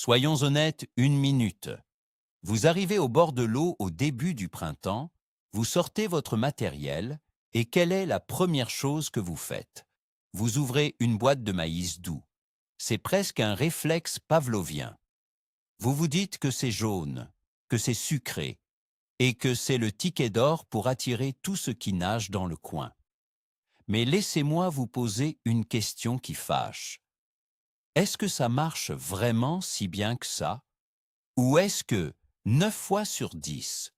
Soyons honnêtes 1 minute. Vous arrivez au bord de l'eau au début du printemps, vous sortez votre matériel et quelle est la première chose que vous faites? Vous ouvrez une boîte de maïs doux. C'est presque un réflexe pavlovien. Vous vous dites que c'est jaune, que c'est sucré et que c'est le ticket d'or pour attirer tout ce qui nage dans le coin. Mais laissez-moi vous poser une question qui fâche. Est-ce que ça marche vraiment si bien que ça? Ou est-ce que, 9 fois sur 10,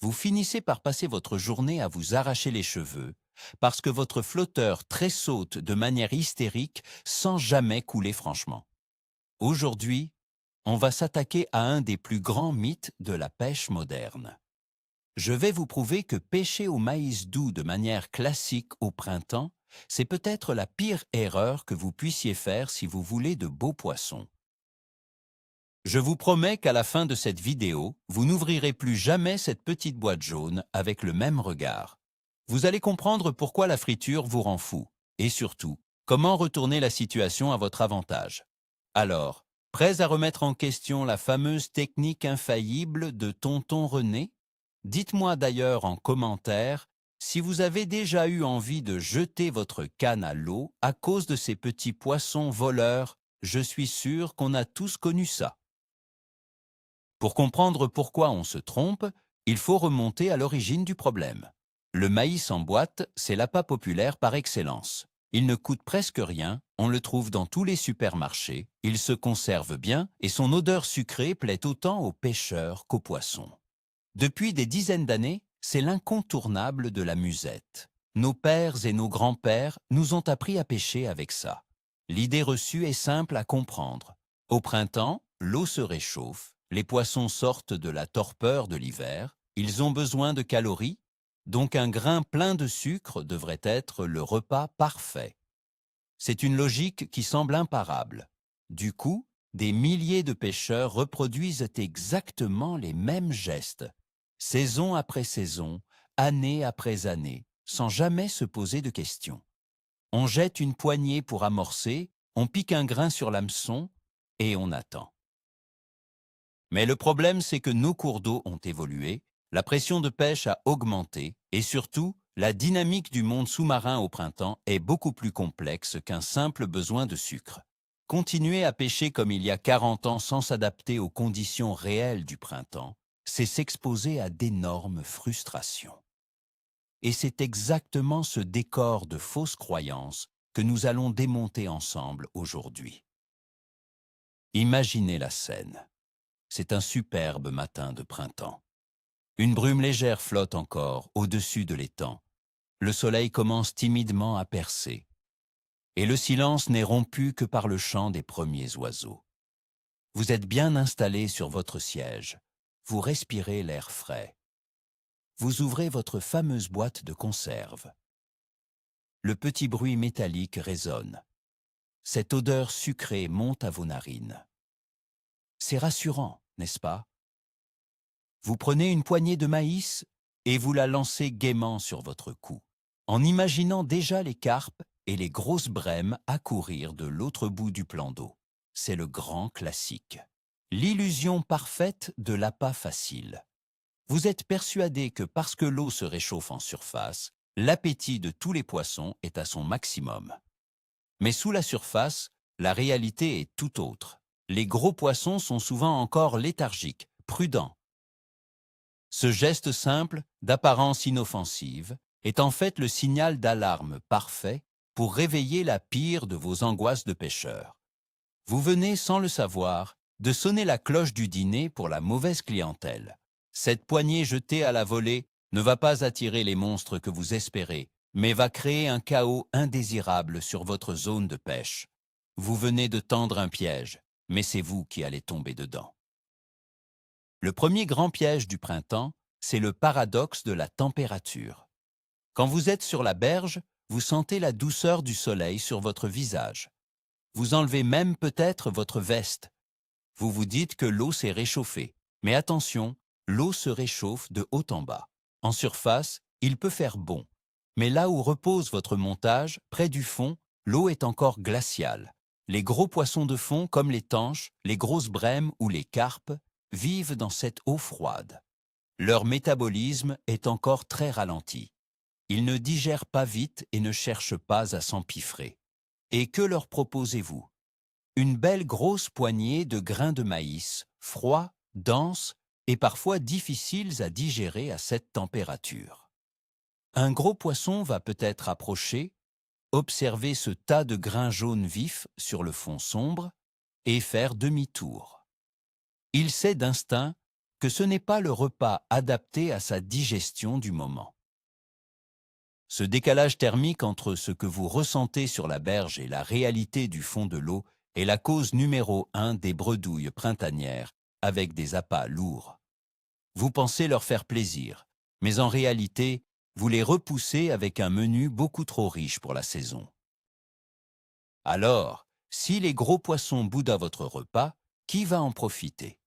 vous finissez par passer votre journée à vous arracher les cheveux parce que votre flotteur tressaute de manière hystérique sans jamais couler franchement? Aujourd'hui, on va s'attaquer à un des plus grands mythes de la pêche moderne. Je vais vous prouver que pêcher au maïs doux de manière classique au printemps, c'est peut-être la pire erreur que vous puissiez faire si vous voulez de beaux poissons. Je vous promets qu'à la fin de cette vidéo, vous n'ouvrirez plus jamais cette petite boîte jaune avec le même regard. Vous allez comprendre pourquoi la friture vous rend fou et surtout, comment retourner la situation à votre avantage. Alors, prêts à remettre en question la fameuse technique infaillible de Tonton René? Dites-moi d'ailleurs en commentaire si vous avez déjà eu envie de jeter votre canne à l'eau à cause de ces petits poissons voleurs. Je suis sûr qu'on a tous connu ça. Pour comprendre pourquoi on se trompe, il faut remonter à l'origine du problème. Le maïs en boîte, c'est l'appât populaire par excellence. Il ne coûte presque rien, on le trouve dans tous les supermarchés, il se conserve bien et son odeur sucrée plaît autant aux pêcheurs qu'aux poissons. Depuis des dizaines d'années, c'est l'incontournable de la musette. Nos pères et nos grands-pères nous ont appris à pêcher avec ça. L'idée reçue est simple à comprendre. Au printemps, l'eau se réchauffe, les poissons sortent de la torpeur de l'hiver, ils ont besoin de calories, donc un grain plein de sucre devrait être le repas parfait. C'est une logique qui semble imparable. Du coup, des milliers de pêcheurs reproduisent exactement les mêmes gestes, saison après saison, année après année, sans jamais se poser de questions. On jette une poignée pour amorcer, on pique un grain sur l'hameçon et on attend. Mais le problème, c'est que nos cours d'eau ont évolué, la pression de pêche a augmenté et surtout, la dynamique du monde sous-marin au printemps est beaucoup plus complexe qu'un simple besoin de sucre. Continuer à pêcher comme il y a 40 ans sans s'adapter aux conditions réelles du printemps, c'est s'exposer à d'énormes frustrations. Et c'est exactement ce décor de fausses croyances que nous allons démonter ensemble aujourd'hui. Imaginez la scène. C'est un superbe matin de printemps. Une brume légère flotte encore au-dessus de l'étang. Le soleil commence timidement à percer. Et le silence n'est rompu que par le chant des premiers oiseaux. Vous êtes bien installé sur votre siège. Vous respirez l'air frais. Vous ouvrez votre fameuse boîte de conserve. Le petit bruit métallique résonne. Cette odeur sucrée monte à vos narines. C'est rassurant, n'est-ce pas? Vous prenez une poignée de maïs et vous la lancez gaiement sur votre cou, en imaginant déjà les carpes et les grosses brèmes accourir de l'autre bout du plan d'eau. C'est le grand classique. L'illusion parfaite de l'appât facile. Vous êtes persuadé que parce que l'eau se réchauffe en surface, l'appétit de tous les poissons est à son maximum. Mais sous la surface, la réalité est tout autre. Les gros poissons sont souvent encore léthargiques, prudents. Ce geste simple, d'apparence inoffensive, est en fait le signal d'alarme parfait pour réveiller la pire de vos angoisses de pêcheur. Vous venez, sans le savoir, de sonner la cloche du dîner pour la mauvaise clientèle. Cette poignée jetée à la volée ne va pas attirer les monstres que vous espérez, mais va créer un chaos indésirable sur votre zone de pêche. Vous venez de tendre un piège, mais c'est vous qui allez tomber dedans. Le premier grand piège du printemps, c'est le paradoxe de la température. Quand vous êtes sur la berge, vous sentez la douceur du soleil sur votre visage. Vous enlevez même peut-être votre veste. Vous vous dites que l'eau s'est réchauffée. Mais attention, l'eau se réchauffe de haut en bas. En surface, il peut faire bon. Mais là où repose votre montage, près du fond, l'eau est encore glaciale. Les gros poissons de fond comme les tanches, les grosses brèmes ou les carpes vivent dans cette eau froide. Leur métabolisme est encore très ralenti. Ils ne digèrent pas vite et ne cherchent pas à s'empiffrer. Et que leur proposez-vous? Une belle grosse poignée de grains de maïs, froids, denses et parfois difficiles à digérer à cette température. Un gros poisson va peut-être approcher, observer ce tas de grains jaunes vifs sur le fond sombre et faire demi-tour. Il sait d'instinct que ce n'est pas le repas adapté à sa digestion du moment. Ce décalage thermique entre ce que vous ressentez sur la berge et la réalité du fond de l'eau est la cause numéro 1 des bredouilles printanières avec des appâts lourds. Vous pensez leur faire plaisir, mais en réalité, vous les repoussez avec un menu beaucoup trop riche pour la saison. Alors, si les gros poissons boudent à votre repas, qui va en profiter?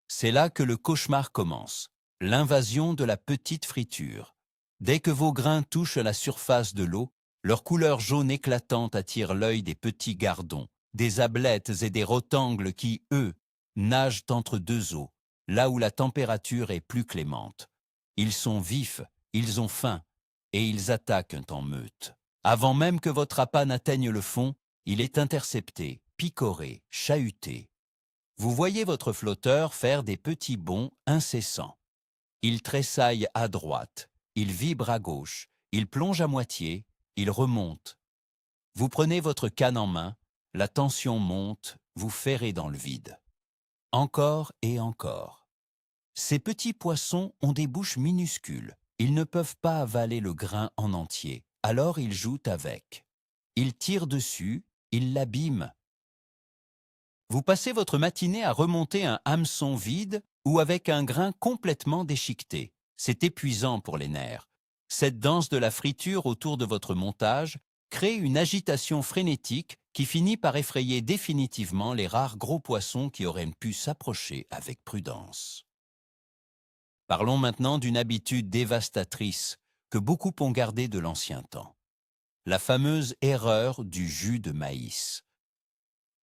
C'est là que le cauchemar commence, l'invasion de la petite friture. Dès que vos grains touchent la surface de l'eau, leur couleur jaune éclatante attire l'œil des petits gardons, des ablettes et des rotangles qui, eux, nagent entre deux eaux, là où la température est plus clémente. Ils sont vifs, ils ont faim, et ils attaquent en meute. Avant même que votre appât n'atteigne le fond, il est intercepté, picoré, chahuté. Vous voyez votre flotteur faire des petits bonds incessants. Il tressaille à droite, il vibre à gauche, il plonge à moitié, il remonte. Vous prenez votre canne en main, la tension monte, vous ferrez dans le vide. Encore et encore. Ces petits poissons ont des bouches minuscules. Ils ne peuvent pas avaler le grain en entier, alors ils jouent avec. Ils tirent dessus, ils l'abîment. Vous passez votre matinée à remonter un hameçon vide ou avec un grain complètement déchiqueté. C'est épuisant pour les nerfs. Cette danse de la friture autour de votre montage crée une agitation frénétique qui finit par effrayer définitivement les rares gros poissons qui auraient pu s'approcher avec prudence. Parlons maintenant d'une habitude dévastatrice que beaucoup ont gardée de l'ancien temps. La fameuse erreur du jus de maïs.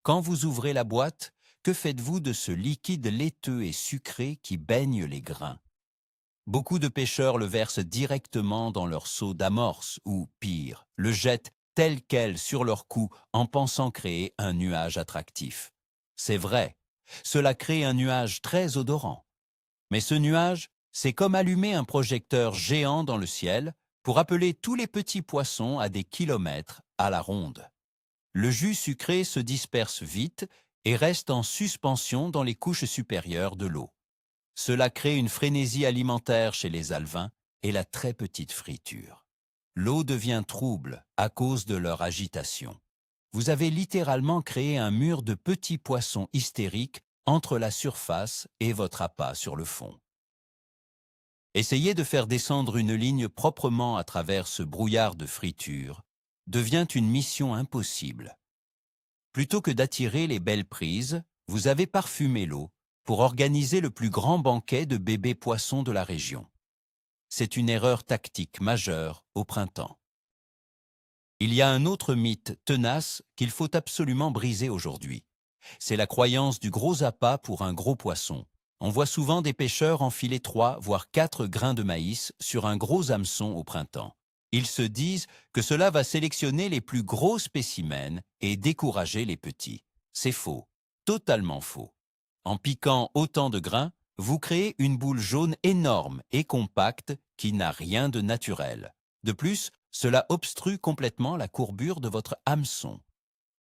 Quand vous ouvrez la boîte, que faites-vous de ce liquide laiteux et sucré qui baigne les grains? Beaucoup de pêcheurs le versent directement dans leur seau d'amorce ou, pire, le jettent tel quel sur leur cou en pensant créer un nuage attractif. C'est vrai, cela crée un nuage très odorant. Mais ce nuage, c'est comme allumer un projecteur géant dans le ciel pour appeler tous les petits poissons à des kilomètres à la ronde. Le jus sucré se disperse vite et reste en suspension dans les couches supérieures de l'eau. Cela crée une frénésie alimentaire chez les alevins et la très petite friture. L'eau devient trouble à cause de leur agitation. Vous avez littéralement créé un mur de petits poissons hystériques entre la surface et votre appât sur le fond. Essayer de faire descendre une ligne proprement à travers ce brouillard de friture devient une mission impossible. Plutôt que d'attirer les belles prises, vous avez parfumé l'eau pour organiser le plus grand banquet de bébés poissons de la région. C'est une erreur tactique majeure au printemps. Il y a un autre mythe tenace qu'il faut absolument briser aujourd'hui. C'est la croyance du gros appât pour un gros poisson. On voit souvent des pêcheurs enfiler 3 voire 4 grains de maïs sur un gros hameçon au printemps. Ils se disent que cela va sélectionner les plus gros spécimens et décourager les petits. C'est faux, totalement faux. En piquant autant de grains, vous créez une boule jaune énorme et compacte qui n'a rien de naturel. De plus, cela obstrue complètement la courbure de votre hameçon.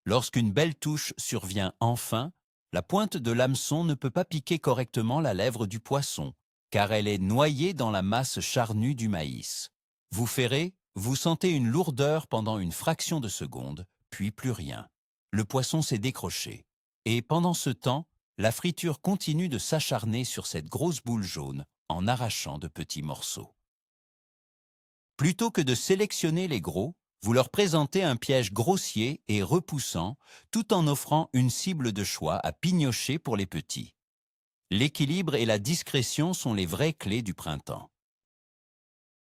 Lorsqu'une belle touche survient enfin, la pointe de l'hameçon ne peut pas piquer correctement la lèvre du poisson, car elle est noyée dans la masse charnue du maïs. Vous ferrez, vous sentez une lourdeur pendant une fraction de seconde, puis plus rien. Le poisson s'est décroché. Et pendant ce temps, la friture continue de s'acharner sur cette grosse boule jaune en arrachant de petits morceaux. Plutôt que de sélectionner les gros, vous leur présentez un piège grossier et repoussant tout en offrant une cible de choix à pignocher pour les petits. L'équilibre et la discrétion sont les vraies clés du printemps.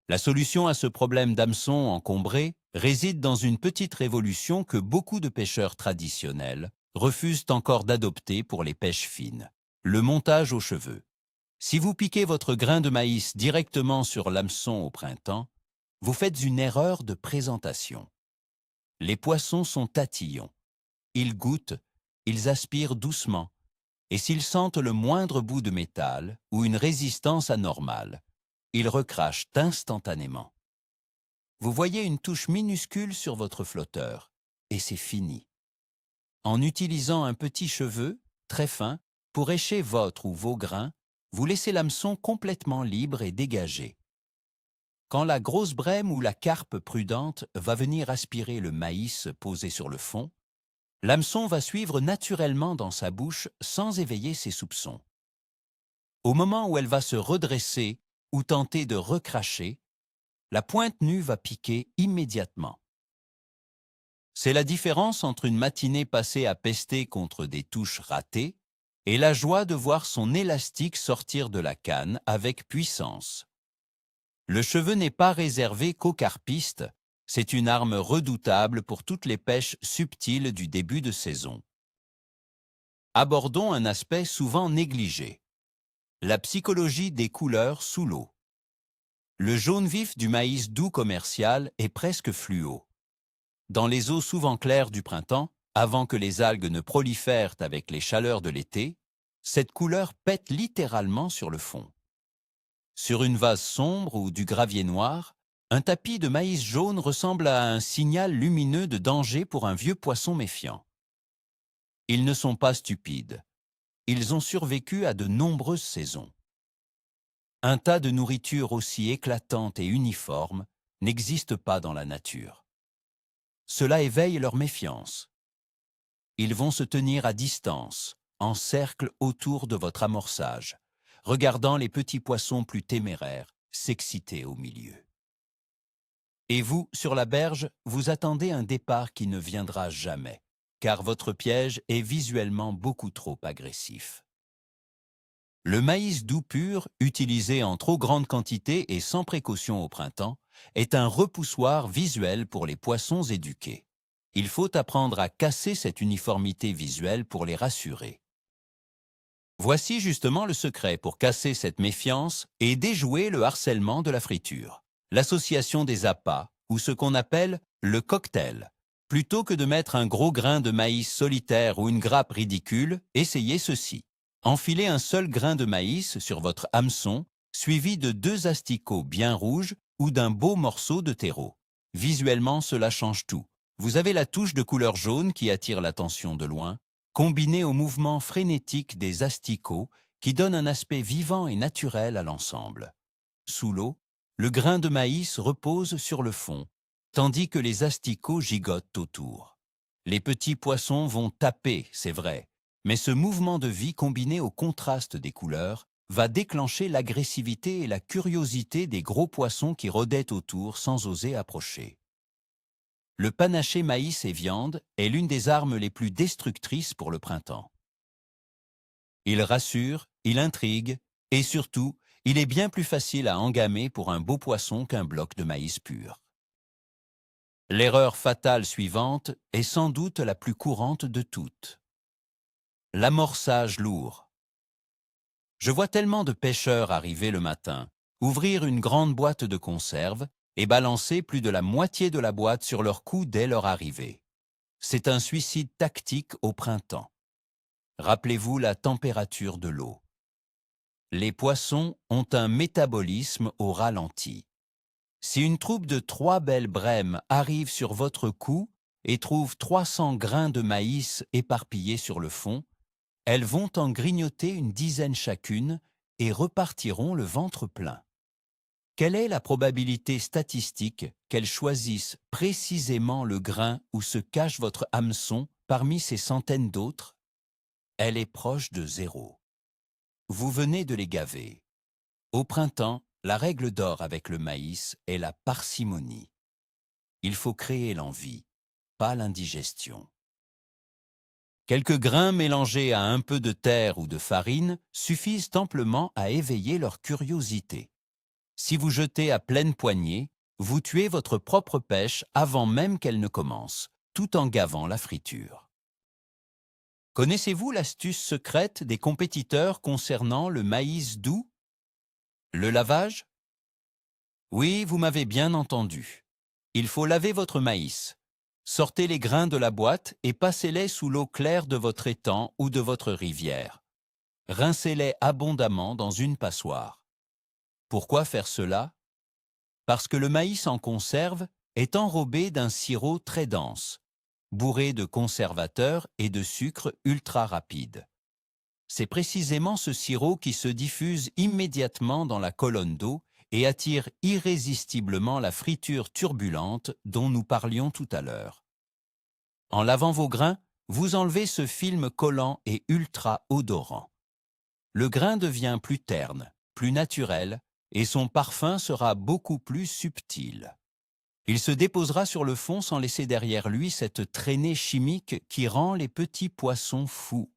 La solution à ce problème d'hameçon encombré réside dans une petite révolution que beaucoup de pêcheurs traditionnels refusent encore d'adopter pour les pêches fines, le montage aux cheveux. Si vous piquez votre grain de maïs directement sur l'hameçon au printemps, vous faites une erreur de présentation. Les poissons sont tatillons. Ils goûtent, ils aspirent doucement, et s'ils sentent le moindre bout de métal ou une résistance anormale, ils recrachent instantanément. Vous voyez une touche minuscule sur votre flotteur, et c'est fini. En utilisant un petit cheveu, très fin, pour écher votre ou vos grains, vous laissez l'hameçon complètement libre et dégagé. Quand la grosse brème ou la carpe prudente va venir aspirer le maïs posé sur le fond, l'hameçon va suivre naturellement dans sa bouche sans éveiller ses soupçons. Au moment où elle va se redresser ou tenter de recracher, la pointe nue va piquer immédiatement. C'est la différence entre une matinée passée à pester contre des touches ratées et la joie de voir son élastique sortir de la canne avec puissance. Le cheveu n'est pas réservé qu'aux carpistes, c'est une arme redoutable pour toutes les pêches subtiles du début de saison. Abordons un aspect souvent négligé, la psychologie des couleurs sous l'eau. Le jaune vif du maïs doux commercial est presque fluo. Dans les eaux souvent claires du printemps, avant que les algues ne prolifèrent avec les chaleurs de l'été, cette couleur pète littéralement sur le fond. Sur une vase sombre ou du gravier noir, un tapis de maïs jaune ressemble à un signal lumineux de danger pour un vieux poisson méfiant. Ils ne sont pas stupides. Ils ont survécu à de nombreuses saisons. Un tas de nourriture aussi éclatante et uniforme n'existe pas dans la nature. Cela éveille leur méfiance. Ils vont se tenir à distance, en cercle autour de votre amorçage, regardant les petits poissons plus téméraires s'exciter au milieu. Et vous, sur la berge, vous attendez un départ qui ne viendra jamais, car votre piège est visuellement beaucoup trop agressif. Le maïs doux pur, utilisé en trop grande quantité et sans précaution au printemps, est un repoussoir visuel pour les poissons éduqués. Il faut apprendre à casser cette uniformité visuelle pour les rassurer. Voici justement le secret pour casser cette méfiance et déjouer le harcèlement de la friture. L'association des appâts, ou ce qu'on appelle le cocktail. Plutôt que de mettre un gros grain de maïs solitaire ou une grappe ridicule, essayez ceci. Enfilez un seul grain de maïs sur votre hameçon, suivi de 2 asticots bien rouges ou d'un beau morceau de terreau. Visuellement, cela change tout. Vous avez la touche de couleur jaune qui attire l'attention de loin, combinée au mouvement frénétique des asticots qui donne un aspect vivant et naturel à l'ensemble. Sous l'eau, le grain de maïs repose sur le fond, tandis que les asticots gigotent autour. Les petits poissons vont taper, c'est vrai, mais ce mouvement de vie combiné au contraste des couleurs va déclencher l'agressivité et la curiosité des gros poissons qui rôdaient autour sans oser approcher. Le panaché maïs et viande est l'une des armes les plus destructrices pour le printemps. Il rassure, il intrigue, et surtout, il est bien plus facile à engamer pour un beau poisson qu'un bloc de maïs pur. L'erreur fatale suivante est sans doute la plus courante de toutes. L'amorçage lourd. Je vois tellement de pêcheurs arriver le matin, ouvrir une grande boîte de conserve et balancer plus de la moitié de la boîte sur leur cou dès leur arrivée. C'est un suicide tactique au printemps. Rappelez-vous la température de l'eau. Les poissons ont un métabolisme au ralenti. Si une troupe de 3 belles brèmes arrive sur votre cou et trouve 300 grains de maïs éparpillés sur le fond, elles vont en grignoter une dizaine chacune et repartiront le ventre plein. Quelle est la probabilité statistique qu'elles choisissent précisément le grain où se cache votre hameçon parmi ces centaines d'autres? Elle est proche de 0. Vous venez de les gaver. Au printemps, la règle d'or avec le maïs est la parcimonie. Il faut créer l'envie, pas l'indigestion. Quelques grains mélangés à un peu de terre ou de farine suffisent amplement à éveiller leur curiosité. Si vous jetez à pleine poignée, vous tuez votre propre pêche avant même qu'elle ne commence, tout en gavant la friture. Connaissez-vous l'astuce secrète des compétiteurs concernant le maïs doux? Le lavage? Oui, vous m'avez bien entendu. Il faut laver votre maïs. Sortez les grains de la boîte et passez-les sous l'eau claire de votre étang ou de votre rivière. Rincez-les abondamment dans une passoire. Pourquoi faire cela? Parce que le maïs en conserve est enrobé d'un sirop très dense, bourré de conservateurs et de sucre ultra rapide. C'est précisément ce sirop qui se diffuse immédiatement dans la colonne d'eau et attire irrésistiblement la friture turbulente dont nous parlions tout à l'heure. En lavant vos grains, vous enlevez ce film collant et ultra odorant. Le grain devient plus terne, plus naturel, et son parfum sera beaucoup plus subtil. Il se déposera sur le fond sans laisser derrière lui cette traînée chimique qui rend les petits poissons fous.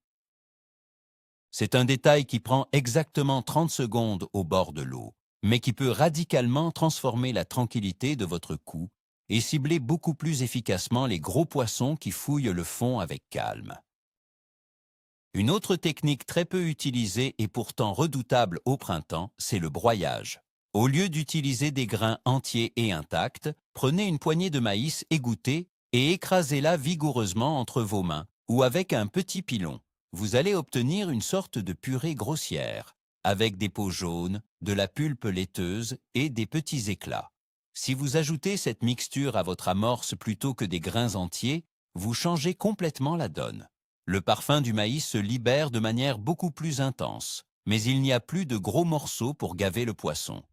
C'est un détail qui prend exactement 30 secondes au bord de l'eau, mais qui peut radicalement transformer la tranquillité de votre coup et cibler beaucoup plus efficacement les gros poissons qui fouillent le fond avec calme. Une autre technique très peu utilisée et pourtant redoutable au printemps, c'est le broyage. Au lieu d'utiliser des grains entiers et intacts, prenez une poignée de maïs égoutté et écrasez-la vigoureusement entre vos mains ou avec un petit pilon. Vous allez obtenir une sorte de purée grossière, avec des peaux jaunes, de la pulpe laiteuse et des petits éclats. Si vous ajoutez cette mixture à votre amorce plutôt que des grains entiers, vous changez complètement la donne. Le parfum du maïs se libère de manière beaucoup plus intense, mais il n'y a plus de gros morceaux pour gaver le poisson.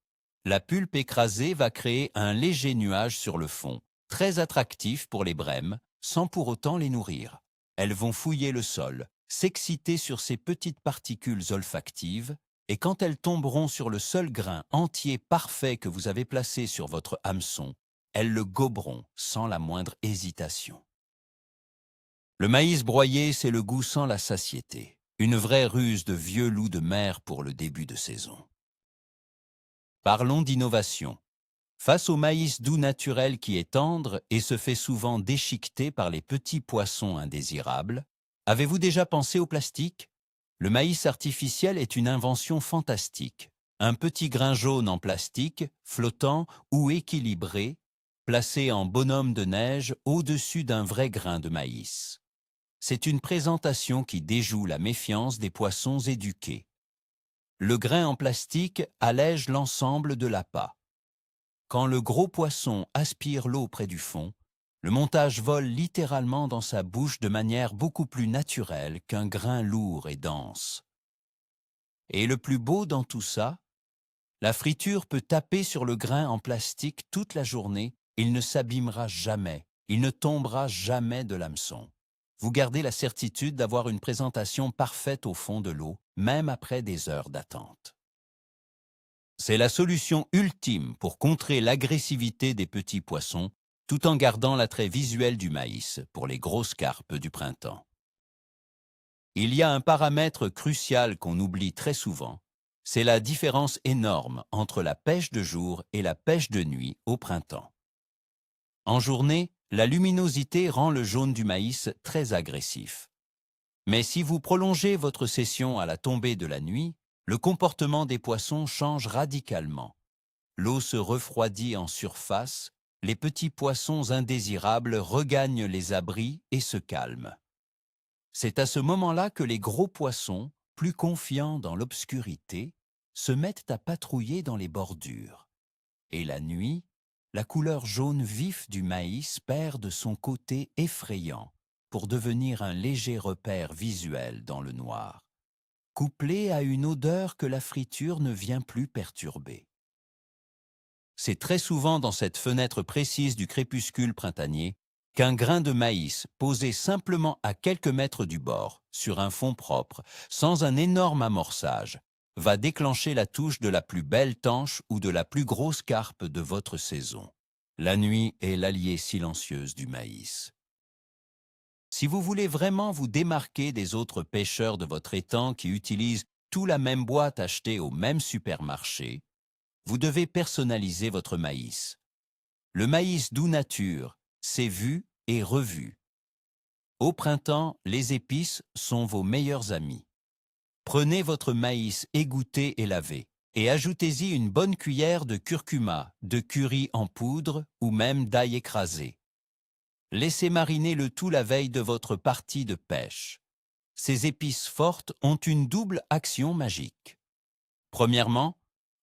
La pulpe écrasée va créer un léger nuage sur le fond, très attractif pour les brèmes, sans pour autant les nourrir. Elles vont fouiller le sol, s'exciter sur ces petites particules olfactives, et quand elles tomberont sur le seul grain entier parfait que vous avez placé sur votre hameçon, elles le goberont sans la moindre hésitation. Le maïs broyé, c'est le goût sans la satiété, une vraie ruse de vieux loup de mer pour le début de saison. Parlons d'innovation. Face au maïs doux naturel qui est tendre et se fait souvent déchiqueter par les petits poissons indésirables, avez-vous déjà pensé au plastique? Le maïs artificiel est une invention fantastique. Un petit grain jaune en plastique, flottant ou équilibré, placé en bonhomme de neige au-dessus d'un vrai grain de maïs. C'est une présentation qui déjoue la méfiance des poissons éduqués. Le grain en plastique allège l'ensemble de l'appât. Quand le gros poisson aspire l'eau près du fond, le montage vole littéralement dans sa bouche de manière beaucoup plus naturelle qu'un grain lourd et dense. Et le plus beau dans tout ça, la friture peut taper sur le grain en plastique toute la journée, il ne s'abîmera jamais, il ne tombera jamais de l'hameçon. Vous gardez la certitude d'avoir une présentation parfaite au fond de l'eau, même après des heures d'attente. C'est la solution ultime pour contrer l'agressivité des petits poissons, tout en gardant l'attrait visuel du maïs pour les grosses carpes du printemps. Il y a un paramètre crucial qu'on oublie très souvent, c'est la différence énorme entre la pêche de jour et la pêche de nuit au printemps. En journée, la luminosité rend le jaune du maïs très agressif. Mais si vous prolongez votre session à la tombée de la nuit, le comportement des poissons change radicalement. L'eau se refroidit en surface, les petits poissons indésirables regagnent les abris et se calment. C'est à ce moment-là que les gros poissons, plus confiants dans l'obscurité, se mettent à patrouiller dans les bordures. Et la nuit, la couleur jaune vif du maïs perd de son côté effrayant pour devenir un léger repère visuel dans le noir, couplé à une odeur que la friture ne vient plus perturber. C'est très souvent dans cette fenêtre précise du crépuscule printanier qu'un grain de maïs posé simplement à quelques mètres du bord, sur un fond propre, sans un énorme amorçage, va déclencher la touche de la plus belle tanche ou de la plus grosse carpe de votre saison. La nuit est l'alliée silencieuse du maïs. Si vous voulez vraiment vous démarquer des autres pêcheurs de votre étang qui utilisent tout la même boîte achetée au même supermarché, vous devez personnaliser votre maïs. Le maïs doux nature, c'est vu et revu. Au printemps, les épices sont vos meilleurs amis. Prenez votre maïs égoutté et lavé et ajoutez-y une bonne cuillère de curcuma, de curry en poudre ou même d'ail écrasé. Laissez mariner le tout la veille de votre partie de pêche. Ces épices fortes ont une double action magique. Premièrement,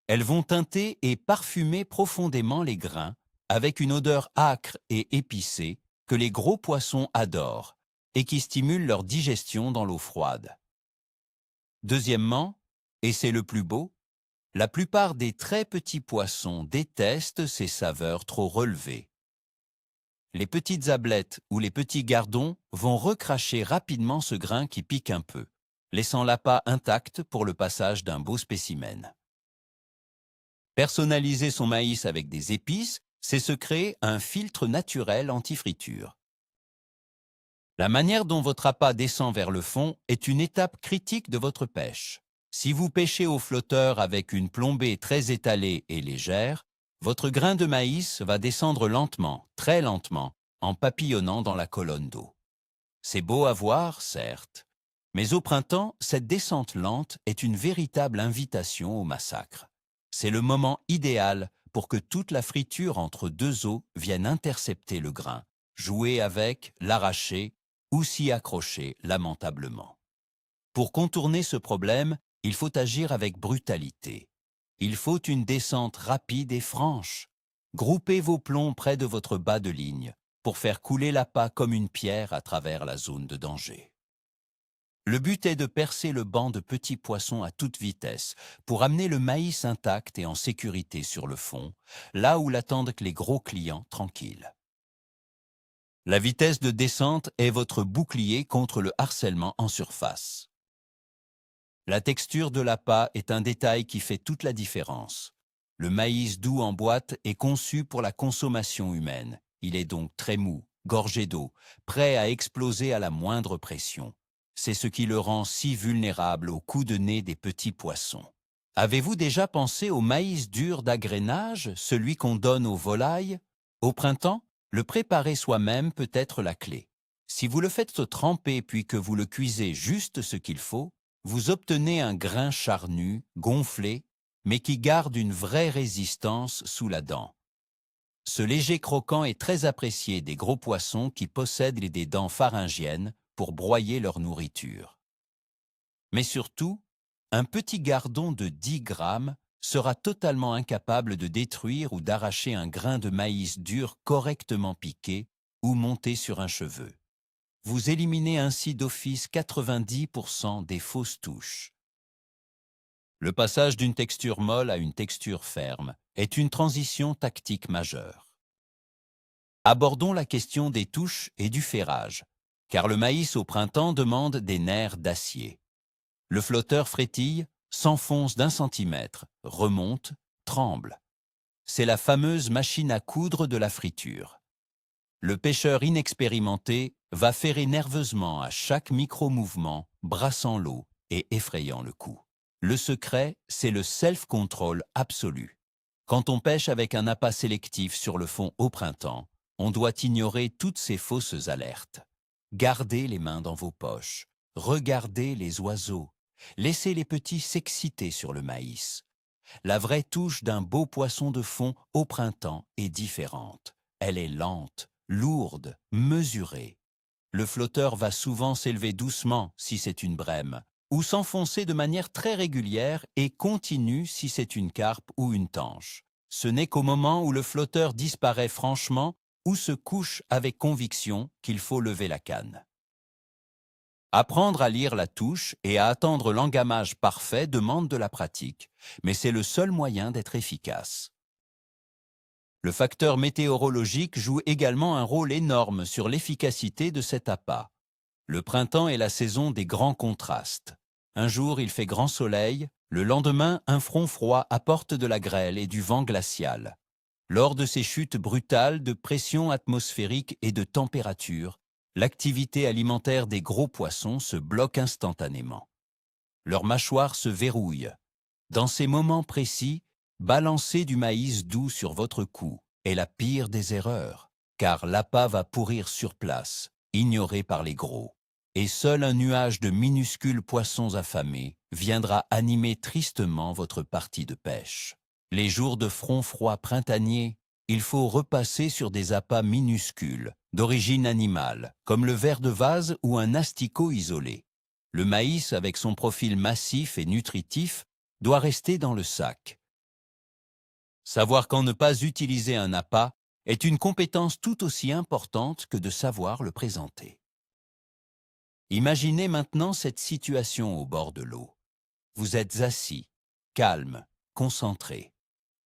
elles vont teinter et parfumer profondément les grains avec une odeur âcre et épicée que les gros poissons adorent et qui stimule leur digestion dans l'eau froide. Deuxièmement, et c'est le plus beau, la plupart des très petits poissons détestent ces saveurs trop relevées. Les petites ablettes ou les petits gardons vont recracher rapidement ce grain qui pique un peu, laissant l'appât intact pour le passage d'un beau spécimen. Personnaliser son maïs avec des épices, c'est se créer un filtre naturel anti-friture. La manière dont votre appât descend vers le fond est une étape critique de votre pêche. Si vous pêchez au flotteur avec une plombée très étalée et légère, votre grain de maïs va descendre lentement, très lentement, en papillonnant dans la colonne d'eau. C'est beau à voir, certes, mais au printemps, cette descente lente est une véritable invitation au massacre. C'est le moment idéal pour que toute la friture entre deux eaux vienne intercepter le grain, jouer avec, l'arracher ou s'y accrocher lamentablement. Pour contourner ce problème, il faut agir avec brutalité. Il faut une descente rapide et franche. Groupez vos plombs près de votre bas de ligne pour faire couler l'appât comme une pierre à travers la zone de danger. Le but est de percer le banc de petits poissons à toute vitesse pour amener le maïs intact et en sécurité sur le fond, là où l'attendent les gros clients tranquilles. La vitesse de descente est votre bouclier contre le harcèlement en surface. La texture de l'appât est un détail qui fait toute la différence. Le maïs doux en boîte est conçu pour la consommation humaine. Il est donc très mou, gorgé d'eau, prêt à exploser à la moindre pression. C'est ce qui le rend si vulnérable aux coups de nez des petits poissons. Avez-vous déjà pensé au maïs dur d'agrainage, celui qu'on donne aux volailles? Au printemps, le préparer soi-même peut être la clé. Si vous le faites tremper puis que vous le cuisez juste ce qu'il faut, vous obtenez un grain charnu, gonflé, mais qui garde une vraie résistance sous la dent. Ce léger croquant est très apprécié des gros poissons qui possèdent des dents pharyngiennes pour broyer leur nourriture. Mais surtout, un petit gardon de 10 grammes sera totalement incapable de détruire ou d'arracher un grain de maïs dur correctement piqué ou monté sur un cheveu. Vous éliminez ainsi d'office 90% des fausses touches. Le passage d'une texture molle à une texture ferme est une transition tactique majeure. Abordons la question des touches et du ferrage, car le maïs au printemps demande des nerfs d'acier. Le flotteur frétille, s'enfonce d'1 centimètre, remonte, tremble. C'est la fameuse machine à coudre de la friture. Le pêcheur inexpérimenté va ferrer nerveusement à chaque micro-mouvement, brassant l'eau et effrayant le coup. Le secret, c'est le self-control absolu. Quand on pêche avec un appât sélectif sur le fond au printemps, on doit ignorer toutes ces fausses alertes. Gardez les mains dans vos poches, regardez les oiseaux, laissez les petits s'exciter sur le maïs. La vraie touche d'un beau poisson de fond au printemps est différente. Elle est lente, lourde, mesurée. Le flotteur va souvent s'élever doucement si c'est une brème, ou s'enfoncer de manière très régulière et continue si c'est une carpe ou une tanche. Ce n'est qu'au moment où le flotteur disparaît franchement ou se couche avec conviction qu'il faut lever la canne. Apprendre à lire la touche et à attendre l'engamage parfait demande de la pratique, mais c'est le seul moyen d'être efficace. Le facteur météorologique joue également un rôle énorme sur l'efficacité de cet appât. Le printemps est la saison des grands contrastes. Un jour, il fait grand soleil, le lendemain, un front froid apporte de la grêle et du vent glacial. Lors de ces chutes brutales de pression atmosphérique et de température, l'activité alimentaire des gros poissons se bloque instantanément. Leurs mâchoires se verrouillent. Dans ces moments précis, balancez du maïs doux sur votre cou, est la pire des erreurs, car l'appât va pourrir sur place, ignoré par les gros, et seul un nuage de minuscules poissons affamés viendra animer tristement votre partie de pêche. Les jours de front froid printanier, il faut repasser sur des appâts minuscules, d'origine animale, comme le ver de vase ou un asticot isolé. Le maïs, avec son profil massif et nutritif, doit rester dans le sac. Savoir quand ne pas utiliser un appât est une compétence tout aussi importante que de savoir le présenter. Imaginez maintenant cette situation au bord de l'eau. Vous êtes assis, calme, concentré.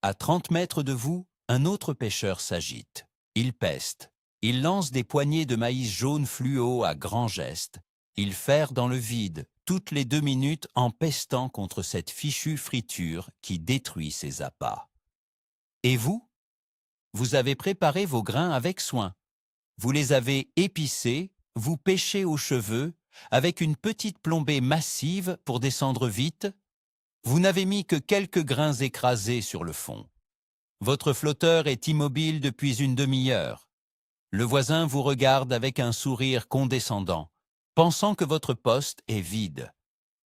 À 30 mètres de vous, un autre pêcheur s'agite. Il peste. Il lance des poignées de maïs jaune fluo à grands gestes. Il ferre dans le vide, toutes les 2 minutes en pestant contre cette fichue friture qui détruit ses appâts. Et vous? Vous avez préparé vos grains avec soin. Vous les avez épicés, vous pêchez aux cheveux, avec une petite plombée massive pour descendre vite. Vous n'avez mis que quelques grains écrasés sur le fond. Votre flotteur est immobile depuis une demi-heure. Le voisin vous regarde avec un sourire condescendant, pensant que votre poste est vide.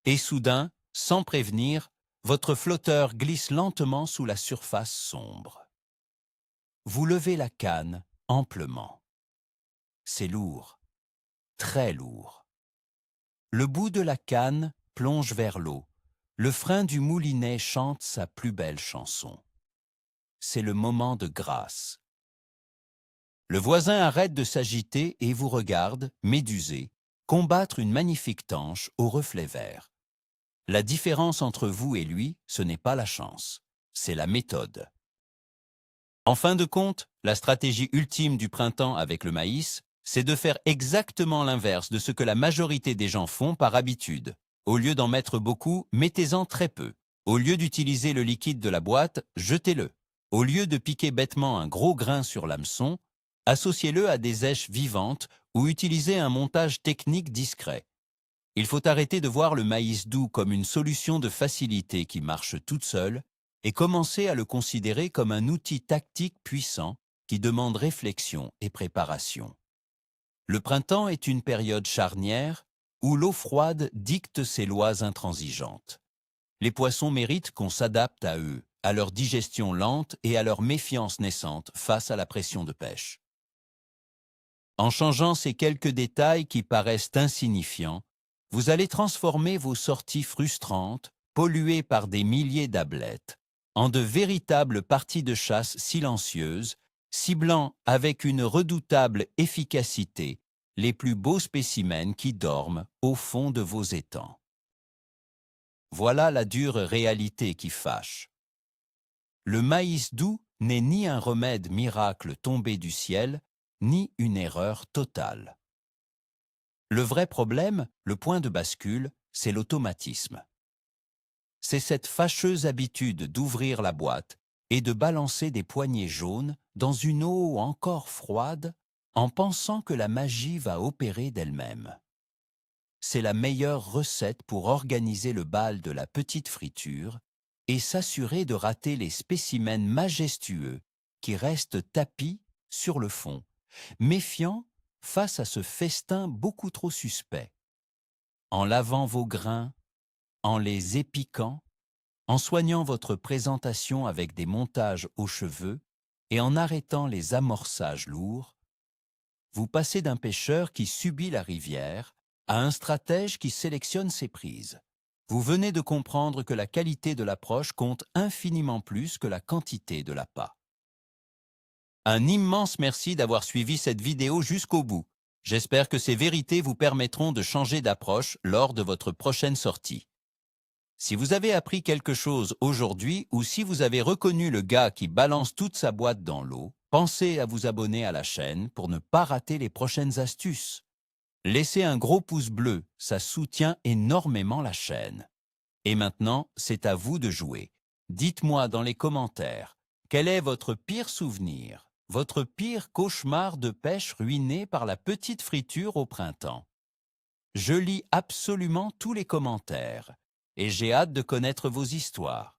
Et soudain, sans prévenir, votre flotteur glisse lentement sous la surface sombre. Vous levez la canne amplement. C'est lourd, très lourd. Le bout de la canne plonge vers l'eau. Le frein du moulinet chante sa plus belle chanson. C'est le moment de grâce. Le voisin arrête de s'agiter et vous regarde, médusé, combattre une magnifique tanche au reflet vert. La différence entre vous et lui, ce n'est pas la chance, c'est la méthode. En fin de compte, la stratégie ultime du printemps avec le maïs, c'est de faire exactement l'inverse de ce que la majorité des gens font par habitude. Au lieu d'en mettre beaucoup, mettez-en très peu. Au lieu d'utiliser le liquide de la boîte, jetez-le. Au lieu de piquer bêtement un gros grain sur l'hameçon, associez-le à des èches vivantes ou utilisez un montage technique discret. Il faut arrêter de voir le maïs doux comme une solution de facilité qui marche toute seule et commencer à le considérer comme un outil tactique puissant qui demande réflexion et préparation. Le printemps est une période charnière où l'eau froide dicte ses lois intransigeantes. Les poissons méritent qu'on s'adapte à eux, à leur digestion lente et à leur méfiance naissante face à la pression de pêche. En changeant ces quelques détails qui paraissent insignifiants, vous allez transformer vos sorties frustrantes, polluées par des milliers d'ablettes, en de véritables parties de chasse silencieuses, ciblant avec une redoutable efficacité les plus beaux spécimens qui dorment au fond de vos étangs. Voilà la dure réalité qui fâche. Le maïs doux n'est ni un remède miracle tombé du ciel, ni une erreur totale. Le vrai problème, le point de bascule, c'est l'automatisme. C'est cette fâcheuse habitude d'ouvrir la boîte et de balancer des poignées jaunes dans une eau encore froide en pensant que la magie va opérer d'elle-même. C'est la meilleure recette pour organiser le bal de la petite friture et s'assurer de rater les spécimens majestueux qui restent tapis sur le fond, méfiants face à ce festin beaucoup trop suspect. En lavant vos grains, en les épiquant, en soignant votre présentation avec des montages aux cheveux et en arrêtant les amorçages lourds, vous passez d'un pêcheur qui subit la rivière à un stratège qui sélectionne ses prises. Vous venez de comprendre que la qualité de l'approche compte infiniment plus que la quantité de l'appât. Un immense merci d'avoir suivi cette vidéo jusqu'au bout. J'espère que ces vérités vous permettront de changer d'approche lors de votre prochaine sortie. Si vous avez appris quelque chose aujourd'hui ou si vous avez reconnu le gars qui balance toute sa boîte dans l'eau, pensez à vous abonner à la chaîne pour ne pas rater les prochaines astuces. Laissez un gros pouce bleu, ça soutient énormément la chaîne. Et maintenant, c'est à vous de jouer. Dites-moi dans les commentaires, quel est votre pire souvenir, votre pire cauchemar de pêche ruiné par la petite friture au printemps? Je lis absolument tous les commentaires et j'ai hâte de connaître vos histoires.